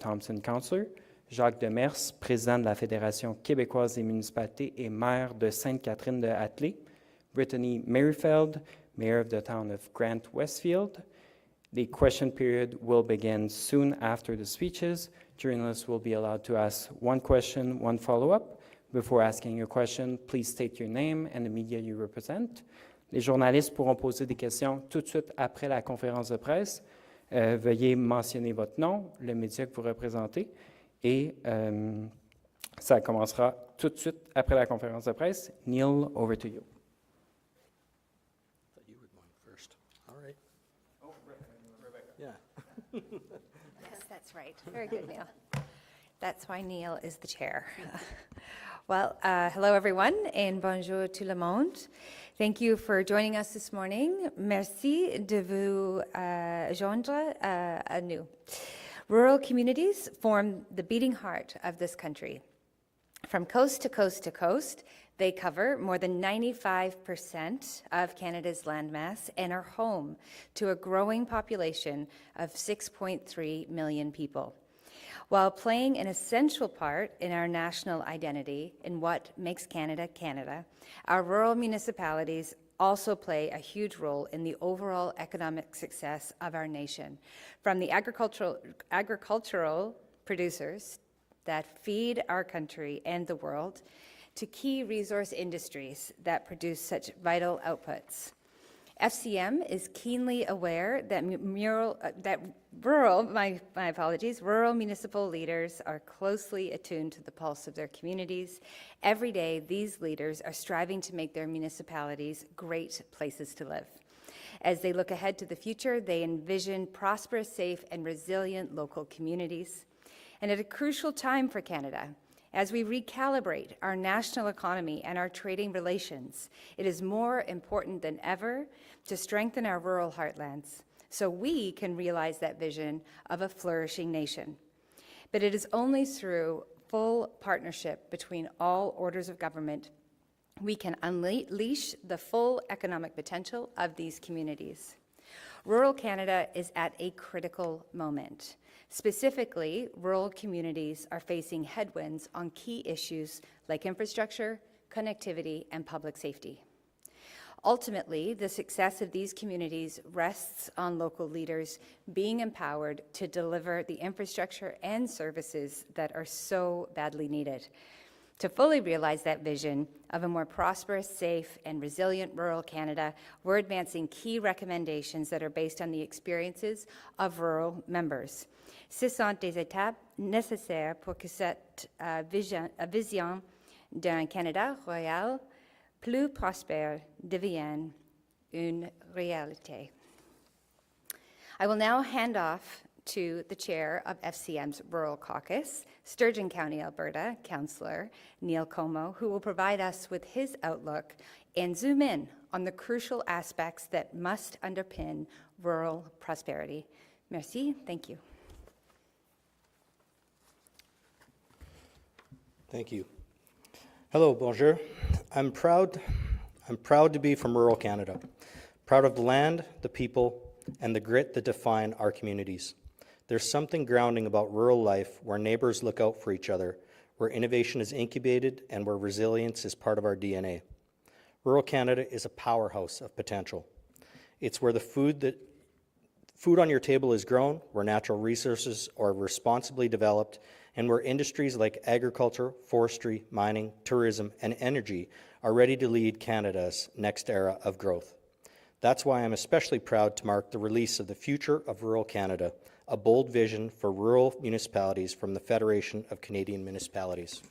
Thompson Councillor, Jacques Demers, président de la Fédération québécoise des municipalités et maire de Sainte-Catherine de Hatley, Brittany Merrifield, mayor of the town of Grand Bay-Westfield. The question period will begin soon after the speeches. Journalists will be allowed to ask one question, one follow-up. Before asking your question, please state your name and the media you represent. Les journalistes pourront poser des questions tout de suite après la conférence de presse. Veuillez mentionner votre nom, le média que vous représentez, et ça commencera tout de suite après la conférence de presse. Neal, over to you. You were going first. All right. Oh, Rebecca. Yeah. Yes, that's right. Very good, Neal. That's why Neal is the chair. Well, hello everyone, and bonjour tout le monde. Thank you for joining us this morning. Merci de vous joindre à nous. Rural communities form the beating heart of this country. From coast to coast to coast, they cover more than 95% of Canada's landmass and are home to a growing population of 6.3 million people. While playing an essential part in our national identity in what makes Canada, Canada, our rural municipalities also play a huge role in the overall economic success of our nation, from the agricultural producers that feed our country and the world to key resource industries that produce such vital outputs. FCM is keenly aware that rural municipal leaders are closely attuned to the pulse of their communities. Every day, these leaders are striving to make their municipalities great places to live. As they look ahead to the future, they envision prosperous, safe, and resilient local communities. And at a crucial time for Canada, as we recalibrate our national economy and our trading relations, it is more important than ever to strengthen our rural heartlands so we can realize that vision of a flourishing nation. But it is only through full partnership between all orders of government we can unleash the full economic potential of these communities. Rural Canada is at a critical moment. Specifically, rural communities are facing headwinds on key issues like infrastructure, connectivity, and public safety. Ultimately, the success of these communities rests on local leaders being empowered to deliver the infrastructure and services that are so badly needed. To fully realize that vision of a more prosperous, safe, and resilient rural Canada, we're advancing key recommendations that are based on the experiences of rural members. Ce sont des étapes nécessaires pour que cette vision d'un Canada royal plus prospère devienne une réalité. I will now hand off to the chair of FCM's Rural Caucus, Sturgeon County, Alberta, Councillor Neal Comeau, who will provide us with his outlook and zoom in on the crucial aspects that must underpin rural prosperity. Merci. Thank you. Thank you. Hello, bonjour. I'm proud to be from rural Canada. Proud of the land, the people, and the grit that define our communities. There's something grounding about rural life where neighbors look out for each other, where innovation is incubated, and where resilience is part of our DNA. Rural Canada is a powerhouse of potential. It's where the food on your table is grown, where natural resources are responsibly developed, and where industries like agriculture, forestry, mining, tourism, and energy are ready to lead Canada's next era of growth. That's why I'm especially proud to mark the release of the Future of Rural Canada, a bold vision for rural municipalities from the Fédération of Canadian Municipalities.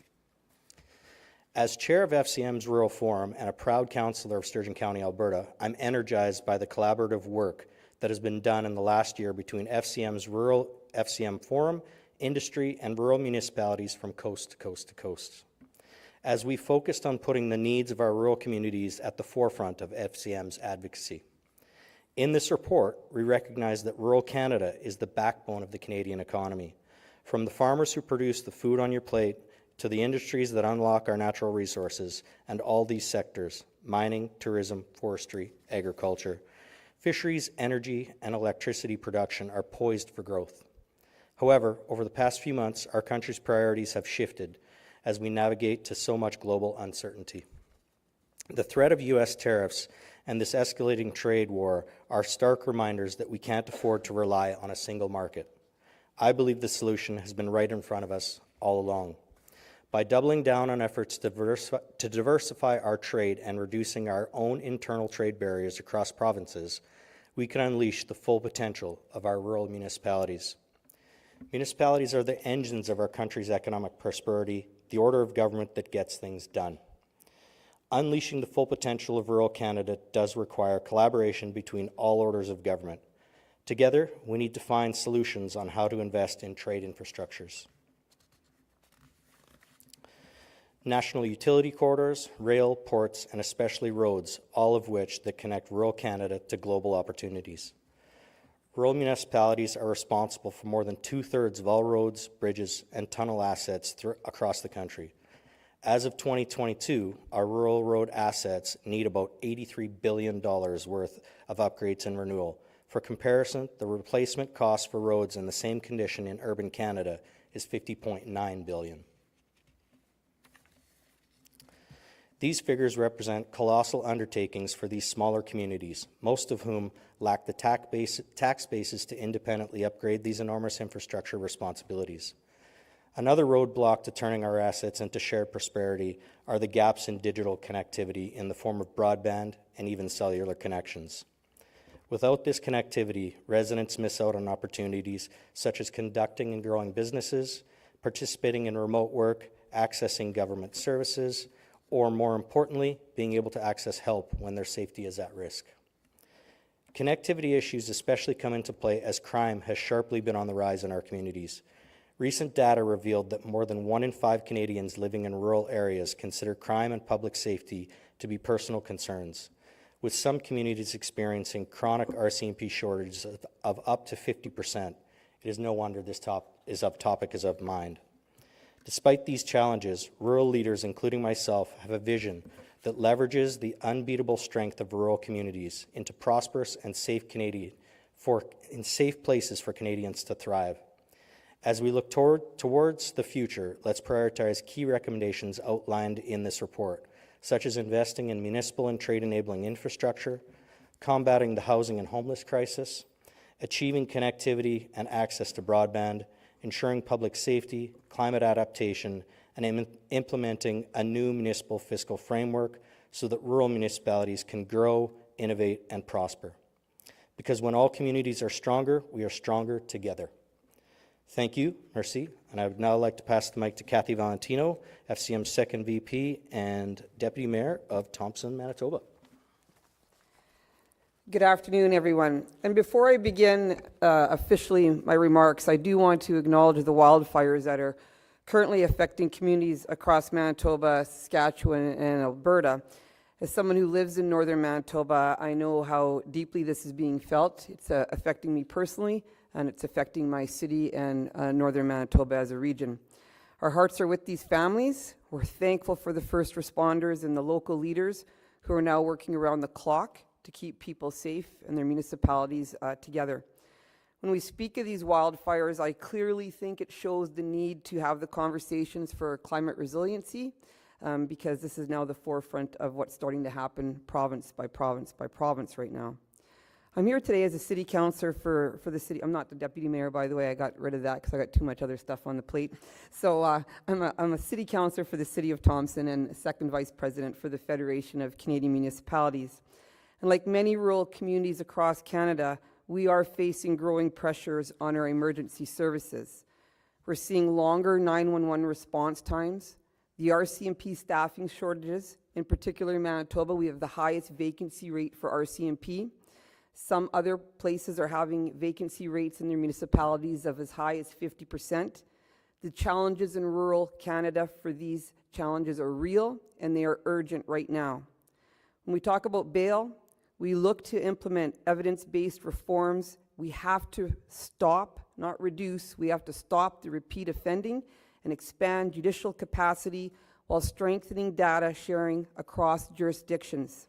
As chair of FCM's Rural Forum and a proud councillor of Sturgeon County, Alberta, I'm energized by the collaborative work that has been done in the last year between FCM's Rural FCM Forum, industry, and rural municipalities from coast to coast to coast, as we focused on putting the needs of our rural communities at the forefront of FCM's advocacy. In this report, we recognize that rural Canada is the backbone of the Canadian economy, from the farmers who produce the food on your plate to the industries that unlock our natural resources, and all these sectors, mining, tourism, forestry, agriculture, fisheries, energy, and electricity production are poised for growth. However, over the past few months, our country's priorities have shifted as we navigate to so much global uncertainty. The threat of U.S. tariffs and this escalating trade war are stark reminders that we can't afford to rely on a single market. I believe the solution has been right in front of us all along. By doubling down on efforts to diversify our trade and reducing our own internal trade barriers across provinces, we can unleash the full potential of our rural municipalities. Municipalities are the engines of our country's economic prosperity, the order of government that gets things done. Unleashing the full potential of rural Canada does require collaboration between all orders of government. Together, we need to find solutions on how to invest in trade infrastructures. National utility corridors, rail, ports, and especially roads, all of which that connect rural Canada to global opportunities. Rural municipalities are responsible for more than 2/3 of all roads, bridges, and tunnel assets across the country. As of 2022, our rural road assets need about $83 billion worth of upgrades and renewal. For comparison, the replacement cost for roads in the same condition in urban Canada is $50.9 billion. These figures represent colossal undertakings for these smaller communities, most of whom lack the tax bases to independently upgrade these enormous infrastructure responsibilities. Another roadblock to turning our assets into shared prosperity are the gaps in digital connectivity in the form of broadband and even cellular connections. Without this connectivity, residents miss out on opportunities such as conducting and growing businesses, participating in remote work, accessing government services, or more importantly, being able to access help when their safety is at risk. Connectivity issues especially come into play as crime has sharply been on the rise in our communities. Recent data revealed that more than 1 in 5 Canadians living in rural areas consider crime and public safety to be personal concerns, with some communities experiencing chronic RCMP shortages of up to 50%. It is no wonder this topic is of mind. Despite these challenges, rural leaders, including myself, have a vision that leverages the unbeatable strength of rural communities into prosperous and safe places for Canadians to thrive. As we look towards the future, let's prioritize key recommendations outlined in this report, such as investing in municipal and trade-enabling infrastructure, combating the housing and homeless crisis, achieving connectivity and access to broadband, ensuring public safety, climate adaptation, and implementing a new municipal fiscal framework so that rural municipalities can grow, innovate, and prosper. Because when all communities are stronger, we are stronger together. Thank you, merci, and I would now like to pass the mic to Kathy Valentino, FCM's second VP and Deputy Mayor of Thompson, Manitoba. Good afternoon, everyone. And before I begin officially my remarks, I do want to acknowledge the wildfires that are currently affecting communities across Manitoba, Saskatchewan, and Alberta. As someone who lives in northern Manitoba, I know how deeply this is being felt. It's affecting me personally, and it's affecting my city and northern Manitoba as a region. Our hearts are with these families. We're thankful for the first responders and the local leaders who are now working around the clock to keep people safe and their municipalities together. When we speak of these wildfires, I clearly think it shows the need to have the conversations for climate resiliency, because this is now the forefront of what's starting to happen province by province by province right now. I'm here today as a city councillor for the city. I'm not the deputy mayor, by the way. I got rid of that because I got too much other stuff on the plate. So I'm a city councillor for the city of Thompson and second vice president for the Fédération of Canadian Municipalities. And like many rural communities across Canada, we are facing growing pressures on our emergency services. We're seeing longer 911 response times, the RCMP staffing shortages. In particular in Manitoba, we have the highest vacancy rate for RCMP. Some other places are having vacancy rates in their municipalities of as high as 50%. The challenges in rural Canada for these challenges are real and they are urgent right now. When we talk about bail, we look to implement evidence-based reforms. We have to stop, not reduce, we have to stop the repeat offending and expand judicial capacity while strengthening data sharing across jurisdictions.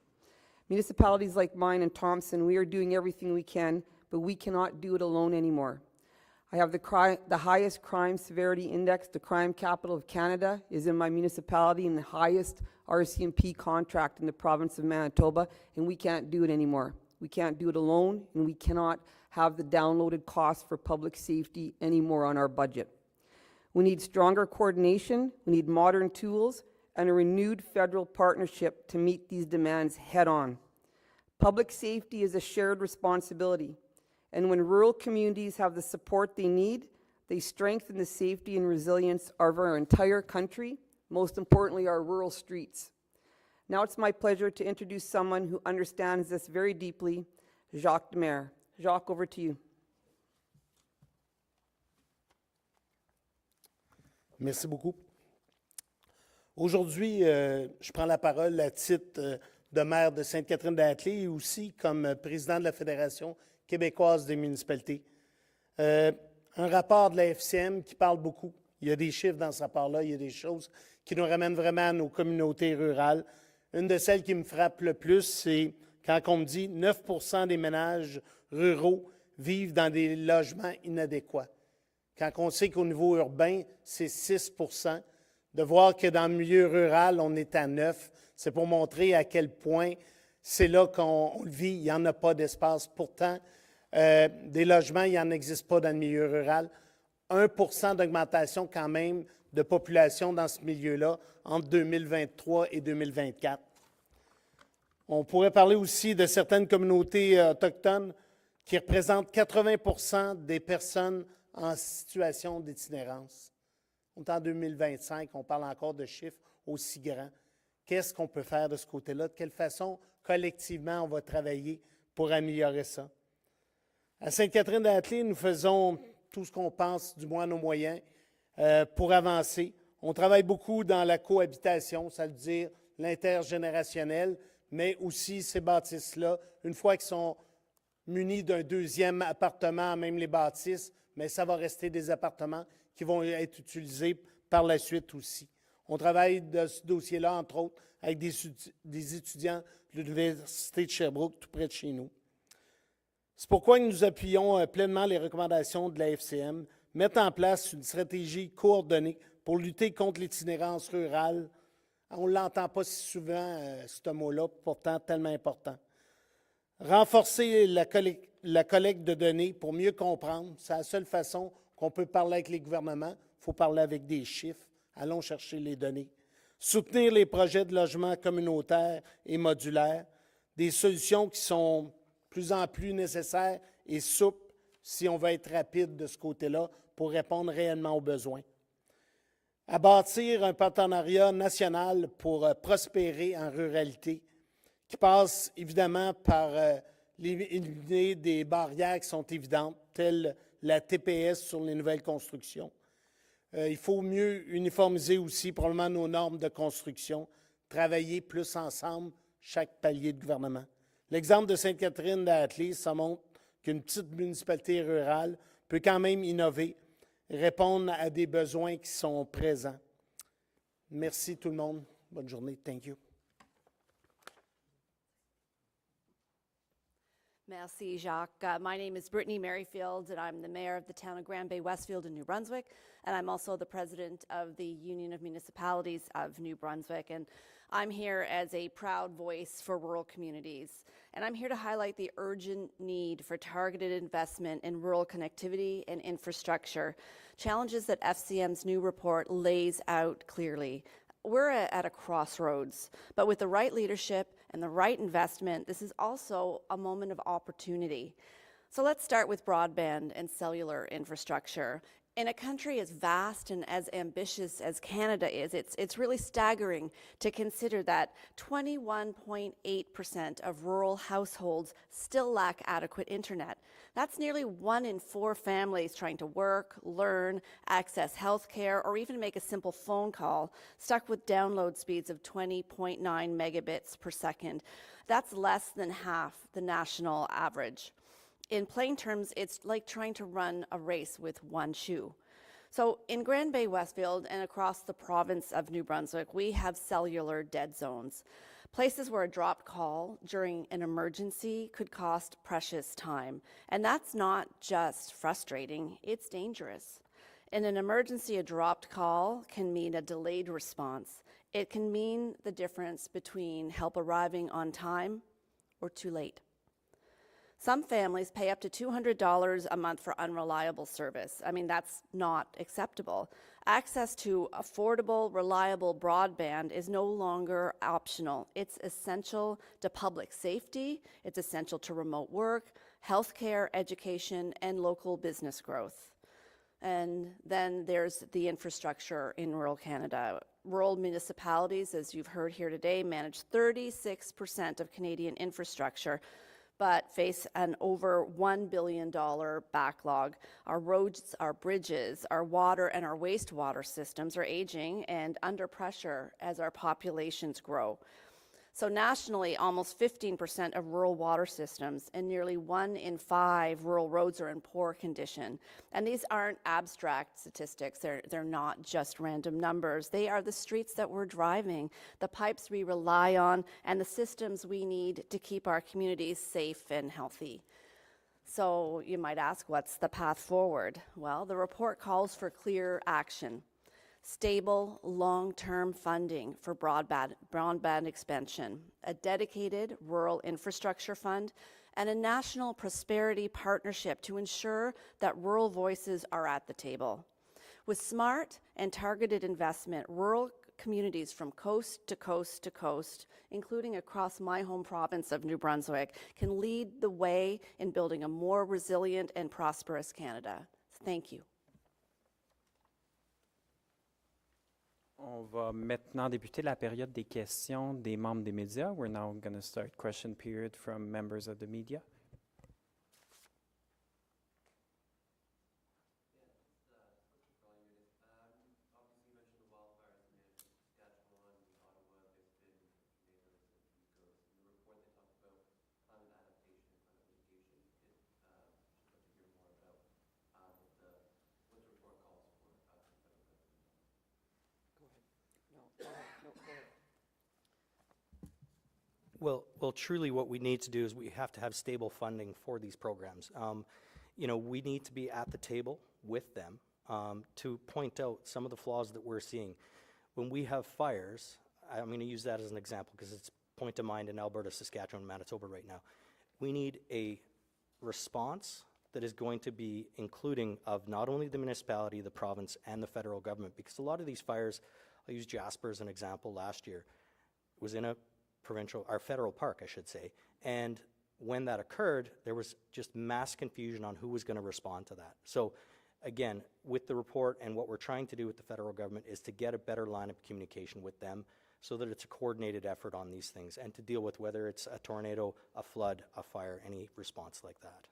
Municipalities like mine in Thompson, we are doing everything we can, but we cannot do it alone anymore. I have the highest crime severity index. The crime capital of Canada is in my municipality, and the highest RCMP contract in the province of Manitoba, and we can't do it anymore. We can't do it alone, and we cannot have the downloaded costs for public safety anymore on our budget. We need stronger coordination, we need modern tools, and a renewed federal partnership to meet these demands head-on. Public safety is a shared responsibility, and when rural communities have the support they need, they strengthen the safety and resilience of our entire country, most importantly, our rural streets. Now it's my pleasure to introduce someone who understands this very deeply, Jacques Demers. Jacques, over to you. Merci beaucoup. Aujourd'hui, je prends la parole à titre de maire de Sainte-Catherine-d'Atlée et aussi comme président de la Fédération québécoise des municipalités. Un rapport de la FCM qui parle beaucoup. Il y a des chiffres dans ce rapport-là, il y a des choses qui nous ramènent vraiment à nos communautés rurales. Une de celles qui me frappe le plus, c'est quand on me dit 9 % des ménages ruraux vivent dans des logements inadéquats. Quand on sait qu'au niveau urbain, c'est 6 %, de voir que dans le milieu rural, on est à 9 %, c'est pour montrer à quel point c'est là qu'on le vit. Il n'y en a pas d'espace. Pourtant, des logements, il n'en existe pas dans le milieu rural. 1 % d'augmentation quand même de population dans ce milieu-là entre 2023 et 2024. On pourrait parler aussi de certaines communautés autochtones qui représentent 80 % des personnes en situation d'itinérance. On est en 2025, on parle encore de chiffres aussi grands. Qu'est-ce qu'on peut faire de ce côté-là? De quelle façon, collectivement, on va travailler pour améliorer ça? À Sainte-Catherine-d'Atlée, nous faisons tout ce qu'on pense, du moins nos moyens, pour avancer. On travaille beaucoup dans la cohabitation, ça veut dire l'intergénérationnel, mais aussi ces bâtisses-là, une fois qu'ils sont munis d'un deuxième appartement, même les bâtisses, mais ça va rester des appartements qui vont être utilisés par la suite aussi. On travaille de ce dossier-là, entre autres, avec des étudiants de l'Université de Sherbrooke, tout près de chez nous. C'est pourquoi nous appuyons pleinement les recommandations de la FCM, mettre en place une stratégie coordonnée pour lutter contre l'itinérance rurale. On ne l'entend pas si souvent, ce mot-là, pourtant tellement important. Renforcer la collecte de données pour mieux comprendre. C'est la seule façon qu'on peut parler avec les gouvernements. Il faut parler avec des chiffres. Allons chercher les données. Soutenir les projets de logement communautaires et modulaires. Des solutions qui sont de plus en plus nécessaires et souples si on veut être rapide de ce côté-là pour répondre réellement aux besoins. À bâtir un partenariat national pour prospérer en ruralité, qui passe évidemment par éliminer des barrières qui sont évidentes, telles la TPS sur les nouvelles constructions. Il faut mieux uniformiser aussi probablement nos normes de construction, travailler plus ensemble, chaque palier de gouvernement. L'exemple de Sainte-Catherine-d'Atlée, ça montre qu'une petite municipalité rurale peut quand même innover, répondre à des besoins qui sont présents. Merci tout le monde. Bonne journée. Thank you. Merci, Jacques. My name is Brittany Merrifield, and I'm the mayor of the town of Grand Bay-Westfield in New Brunswick, and I'm also the president of the Union of Municipalities of New Brunswick. And I'm here as a proud voice for rural communities. And I'm here to highlight the urgent need for targeted investment in rural connectivity and infrastructure, challenges that FCM's new report lays out clearly. We're at a crossroads, but with the right leadership and the right investment, this is also a moment of opportunity. So let's start with broadband and cellular infrastructure. In a country as vast and as ambitious as Canada is, it's really staggering to consider that 21.8% of rural households still lack adequate internet. That's nearly 1 in 4 families trying to work, learn, access healthcare, or even make a simple phone call, stuck with download speeds of 20.9 megabits per second. That's less than half the national average. In plain terms, it's like trying to run a race with one shoe. So in Grand Bay-Westfield and across the province of New Brunswick, we have cellular dead zones. Places where a dropped call during an emergency could cost precious time. And that's not just frustrating, it's dangerous. In an emergency, a dropped call can mean a delayed response. It can mean the difference between help arriving on time or too late. Some families pay up to $200 a month for unreliable service. I mean, that's not acceptable. Access to affordable, reliable broadband is no longer optional. It's essential to public safety, it's essential to remote work, healthcare, education, and local business growth. And then there's the infrastructure in rural Canada. Rural municipalities, as you've heard here today, manage 36% of Canadian infrastructure, but face an over $1 billion backlog. Our roads, our bridges, our water and our wastewater systems are aging and under pressure as our populations grow. So nationally, almost 15% of rural water systems and nearly 1 in 5 rural roads are in poor condition. And these aren't abstract statistics. They're not just random numbers. They are the streets that we're driving, the pipes we rely on, and the systems we need to keep our communities safe and healthy. So you might ask, what's the path forward? Well, the report calls for clear action. Stable, long-term funding for broadband expansion, a dedicated rural infrastructure fund, and a national prosperity partnership to ensure that rural voices are at the table. With smart and targeted investment, rural communities from coast to coast to coast, including across my home province of New Brunswick, can lead the way in building a more resilient and prosperous Canada. Thank you. On va maintenant débuter la période des questions des membres des médias. We're now going to start question period from members of the media. Well, truly what we need to do is we have to have stable funding for these programs. We need to be at the table with them to point out some of the flaws that we're seeing. When we have fires, I'm going to use that as an example because it's point to mind in Alberta, Saskatchewan, Manitoba right now. We need a response that is going to be including of not only the municipality, the province, and the federal government, because a lot of these fires, I'll use Jasper as an example, last year, it was in a federal park, I should say. And when that occurred, there was just mass confusion on who was going to respond to that. So again, with the report and what we're trying to do with the federal government is to get a better line of communication with them so that it's a coordinated effort on these things and to deal with whether it's a tornado, a flood, a fire, any response like that.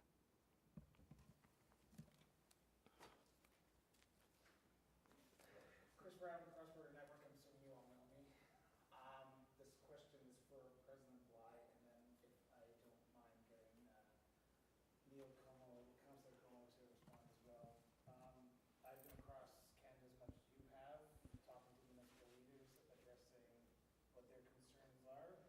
Neal Comeau, Councillor Comeau to respond as well. I've been across Canada as much as you have, talking to municipal leaders, addressing what their concerns are.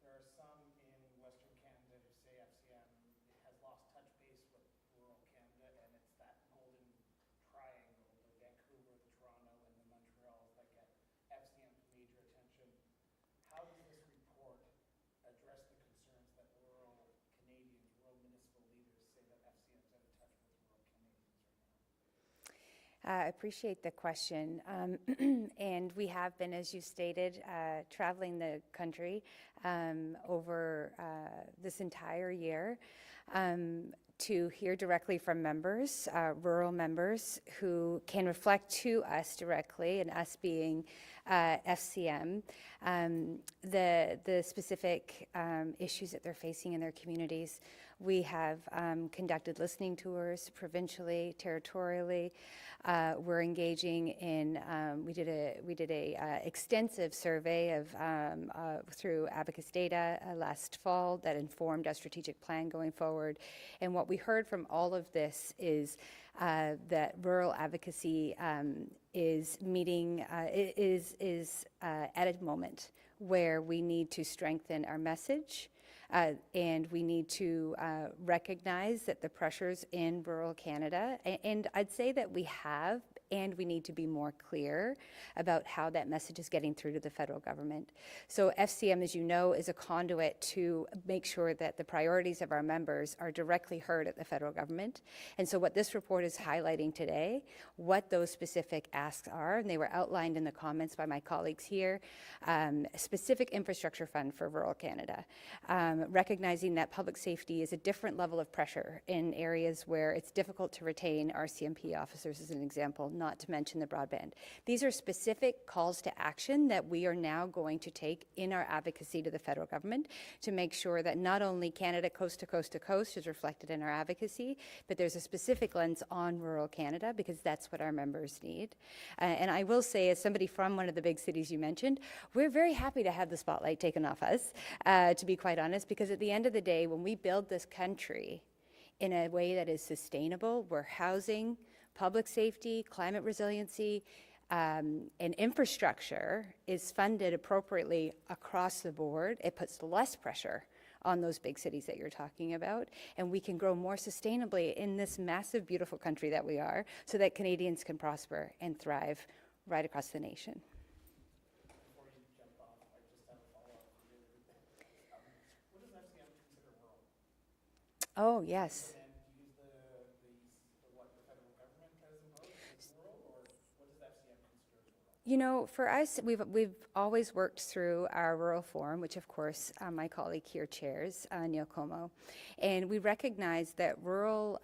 There are some in Western Canada who say FCM has lost touch base with rural Canada, and it's that golden triangle, the Vancouver, the Toronto, and the Montreal that get FCM's major attention. How does this report address the concerns that rural Canadians, rural municipal leaders say that FCM's out of touch with rural Canadians right now? I appreciate the question. And we have been, as you stated, traveling the country over this entire year to hear directly from members, rural members, who can reflect to us directly, and us being FCM, the specific issues that they're facing in their communities. We have conducted listening tours provincially, territorially. We're engaging in, we did a extensive survey of through Abacus data last fall that informed our strategic plan going forward. And what what we heard from all of this is that rural advocacy is meeting, is at a moment where we need to strengthen our message. And we need to recognize that the pressures in rural Canada, and I'd say that we have, and we need to be more clear about how that message is getting through to the federal government. So FCM, as you know, is a conduit to make sure that the priorities of our members are directly heard at the federal government. And so what this report is highlighting today, what those specific asks are, and they were outlined in the comments by my colleagues here, specific infrastructure fund for rural Canada, recognizing that public safety is a different level of pressure in areas where it's difficult to retain RCMP officers, as an example, not to mention the broadband. These are specific calls to action that we are now going to take in our advocacy to the federal government to make sure that not only Canada coast to coast to coast is reflected in our advocacy, but there's a specific lens on rural Canada, because that's what our members need. And I will say, as somebody from one of the big cities you mentioned, we're very happy to have the spotlight taken off us, to be quite honest, because at the end of the day, when we build this country in a way that is sustainable, where housing, public safety, climate resiliency, and infrastructure is funded appropriately across the board, it puts less pressure on those big cities that you're talking about, and we can grow more sustainably in this massive, beautiful country that we are, so that Canadians can prosper and thrive right across the nation. Before you jump off, I just have a follow-up for you. What does FCM consider rural? Oh, yes. And do you use what the federal government has imposed as rural, or what does FCM consider as rural? You know, for us, we've always worked through our Rural Forum, which of course my colleague here chairs, Neal Comeau, and we recognize that rural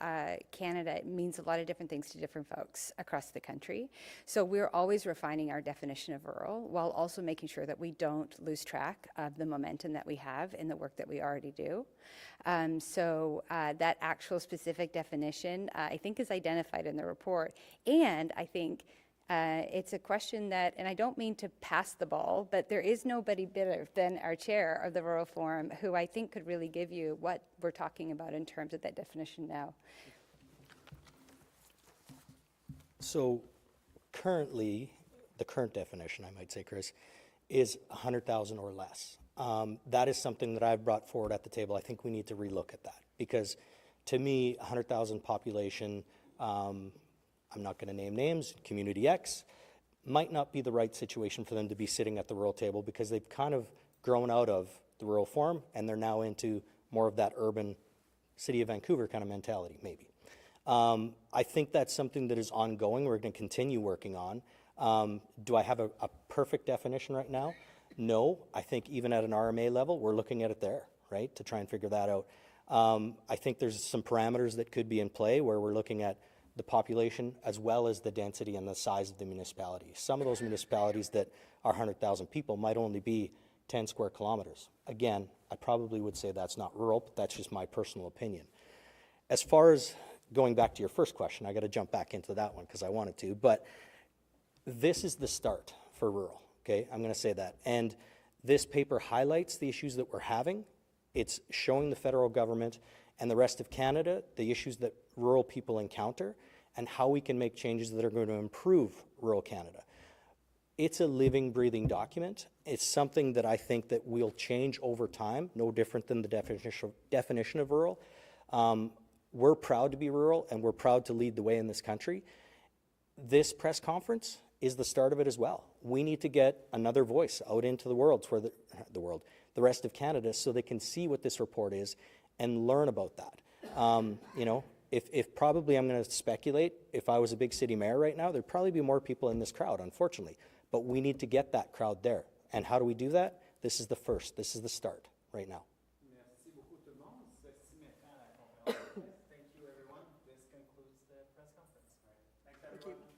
Canada means a lot of different things to different folks across the country. So we're always refining our definition of rural, while also making sure that we don't lose track of the momentum that we have in the work that we already do. So that actual specific definition, I think, is identified in the report, and I think it's a question that, and I don't mean to pass the ball, but there is nobody better than our chair of the Rural Forum, who I think could really give you what we're talking about in terms of that definition now. So currently, the current definition, I might say, Chris, is 100,000 or less. That is something that I've brought forward at the table. I think we need to relook at that, because to me, 100,000 population, I'm not going to name names, Community X, might not be the right situation for them to be sitting at the rural table, because they've kind of grown out of the rural form and they're now into more of that urban City of Vancouver kind of mentality, maybe. I think that's something that is ongoing. We're going to continue working on. Do I have a perfect definition right now? No. I think even at an RMA level, we're looking at it there, right, to try and figure that out. I think there's some parameters that could be in play where we're looking at the population as well as the density and the size of the municipality. Some of those municipalities that are 100,000 people might only be 10 square kilometers. Again, I probably would say that's not rural, but that's just my personal opinion. As far as going back to your first question, I got to jump back into that one because I wanted to, but this is the start for rural, okay? I'm going to say that. And this paper highlights the issues that we're having. It's showing the federal government and the rest of Canada the issues that rural people encounter and how we can make changes that are going to improve rural Canada. It's a living, breathing document. It's something that I think that will change over time, no different than the definition of rural. We're proud to be rural, and we're proud to lead the way in this country. This press conference is the start of it as well. We need to get another voice out into the world, where the rest of Canada, so they can see what this report is and learn about that. You know, if probably, I'm going to speculate, if I was a big city mayor right now, there'd probably be more people in this crowd, unfortunately. But we need to get that crowd there. And how do we do that? This is the first. This is the start right now. Merci beaucoup tout le monde. Ceci mettant à la conférence de presse. Thank you, everyone. This concludes the press conference. Thanks, everyone.